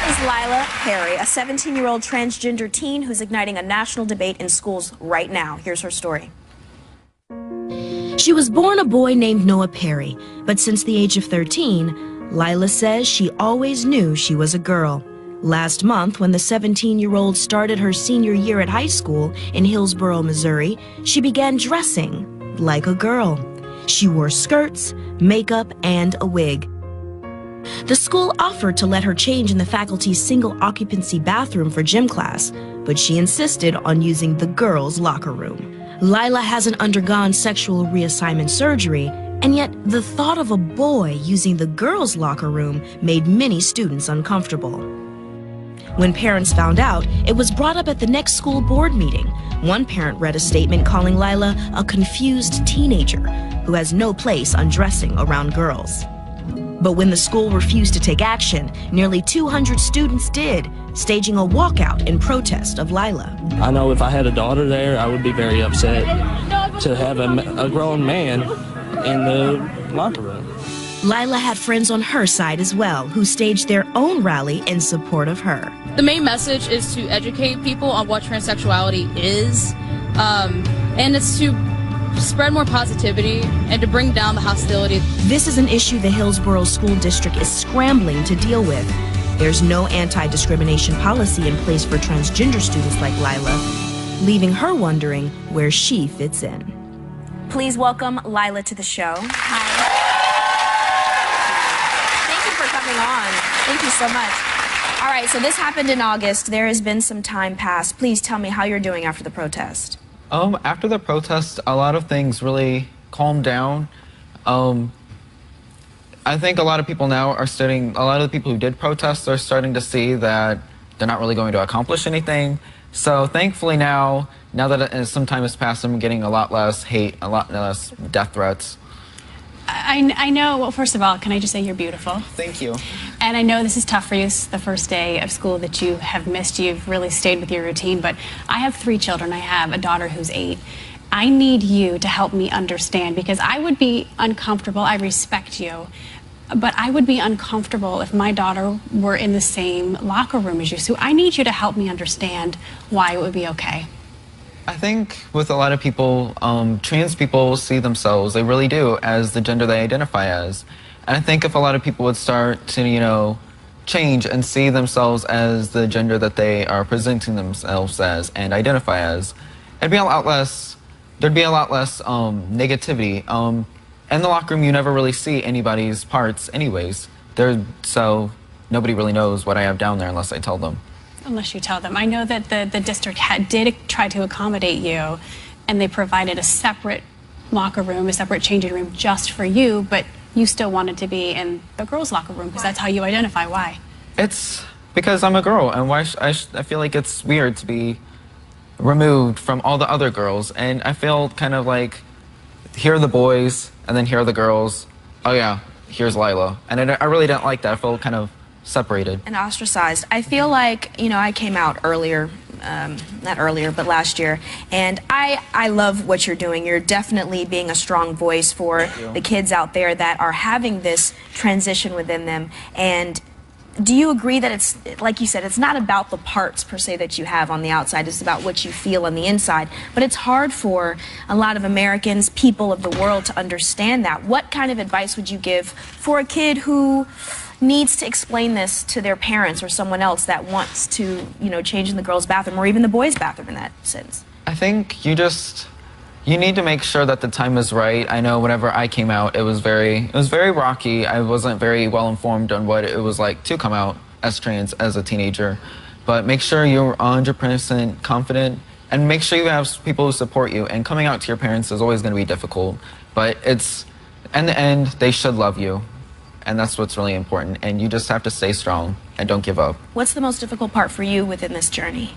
is Lila Perry, a 17-year-old transgender teen who's igniting a national debate in schools right now. Here's her story. She was born a boy named Noah Perry, but since the age of 13, Lila says she always knew she was a girl. Last month, when the 17-year-old started her senior year at high school in Hillsboro, Missouri, she began dressing like a girl. She wore skirts, makeup, and a wig. The school offered to let her change in the faculty's single-occupancy bathroom for gym class, but she insisted on using the girls' locker room. Lila hasn't undergone sexual reassignment surgery, and yet the thought of a boy using the girls' locker room made many students uncomfortable. When parents found out, it was brought up at the next school board meeting. One parent read a statement calling Lila a confused teenager who has no place undressing around girls. But when the school refused to take action, nearly 200 students did, staging a walkout in protest of Lila. I know if I had a daughter there, I would be very upset to have a grown man in the locker room. Lila had friends on her side as well, who staged their own rally in support of her. The main message is to educate people on what transsexuality is, and it's to spread more positivity and to bring down the hostility. This is an issue the Hillsboro School District is scrambling to deal with. There's no anti-discrimination policy in place for transgender students like Lila, leaving her wondering where she fits in. Please welcome Lila to the show. Hi. Thank you for coming on. Thank you so much. All right, so this happened in August. There has been some time passed. Please tell me how you're doing after the protest. After the protest, a lot of things really calmed down. I think a lot of people now are starting, a lot of the people who did protest are starting to see that they're not really going to accomplish anything. So thankfully now that some time has passed, I'm getting a lot less hate, a lot less death threats. I know, well, first of all, can I just say you're beautiful? Thank you. And I know this is tough for you. This is the first day of school that you have missed. You've really stayed with your routine, but I have 3 children. I have a daughter who's 8. I need you to help me understand, because I would be uncomfortable. I respect you, but I would be uncomfortable if my daughter were in the same locker room as you. So I need you to help me understand why it would be okay. I think with a lot of people, trans people see themselves, they really do, as the gender they identify as. And I think if a lot of people would start to, change and see themselves as the gender that they are presenting themselves as and identify as, there'd be a lot less negativity. In the locker room, you never really see anybody's parts anyways. So nobody really knows what I have down there unless I tell them. Unless you tell them. I know that the district did try to accommodate you, and they provided a separate locker room, a separate changing room just for you, but you still wanted to be in the girls' locker room because that's how you identify. Why? It's because I'm a girl, and I feel like it's weird to be removed from all the other girls, and I feel kind of like, here are the boys, and then here are the girls. Oh yeah, here's Lila. And I really didn't like that. I felt kind of separated and ostracized. I feel like, I came out earlier, not earlier, but last year, and I love what you're doing. You're definitely being a strong voice for the kids out there that are having this transition within them. And do you agree that it's, like you said, it's not about the parts per se that you have on the outside, it's about what you feel on the inside, but it's hard for a lot of Americans, people of the world, to understand that. What kind of advice would you give for a kid who needs to explain this to their parents or someone else that wants to, change in the girls' bathroom or even the boys' bathroom in that sense? I think you need to make sure that the time is right. I know whenever I came out, it was very rocky. I wasn't very well informed on what it was like to come out as trans as a teenager. But make sure you're 100% confident, and make sure you have people who support you. And coming out to your parents is always going to be difficult, but in the end, they should love you. And that's what's really important. And you just have to stay strong and don't give up. What's the most difficult part for you within this journey?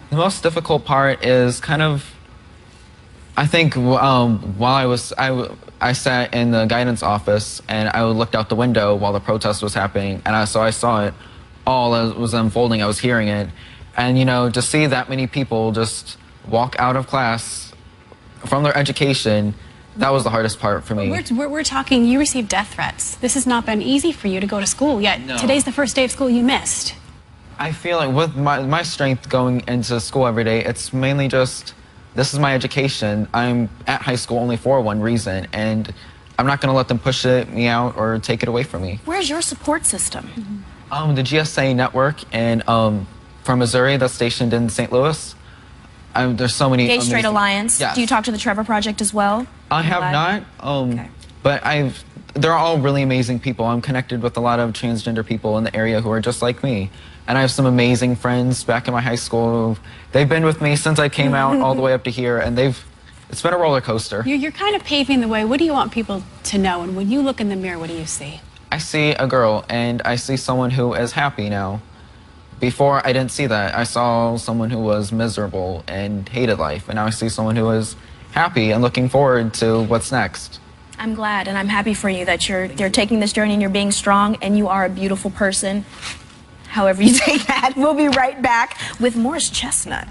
The most difficult part is kind of, I think while I sat in the guidance office and I looked out the window while the protest was happening, and so I saw it all as it was unfolding. I was hearing it, and to see that many people just walk out of class from their education, that was the hardest part for me. We're talking, you received death threats. This has not been easy for you to go to school, yet today's the first day of school you missed. I feel like with my strength going into school every day, it's mainly just, this is my education. I'm at high school only for one reason, and I'm not going to let them push me out or take it away from me. Where's your support system? The GSA network, and from Missouri, that's stationed in St. Louis. There's so many. Gay Straight Alliance. Yes. Do you talk to the Trevor Project as well? I have not, Okay. but they're all really amazing people. I'm connected with a lot of transgender people in the area who are just like me. And I have some amazing friends back in my high school. They've been with me since I came out all the way up to here, and it's been a roller coaster. You're kind of paving the way. What do you want people to know? And when you look in the mirror, what do you see? I see a girl, and I see someone who is happy now. Before, I didn't see that. I saw someone who was miserable and hated life, and now I see someone who is happy and looking forward to what's next. I'm glad, and I'm happy for you that you're taking this journey and you're being strong, and you are a beautiful person. However you take that. We'll be right back with Morris Chestnut.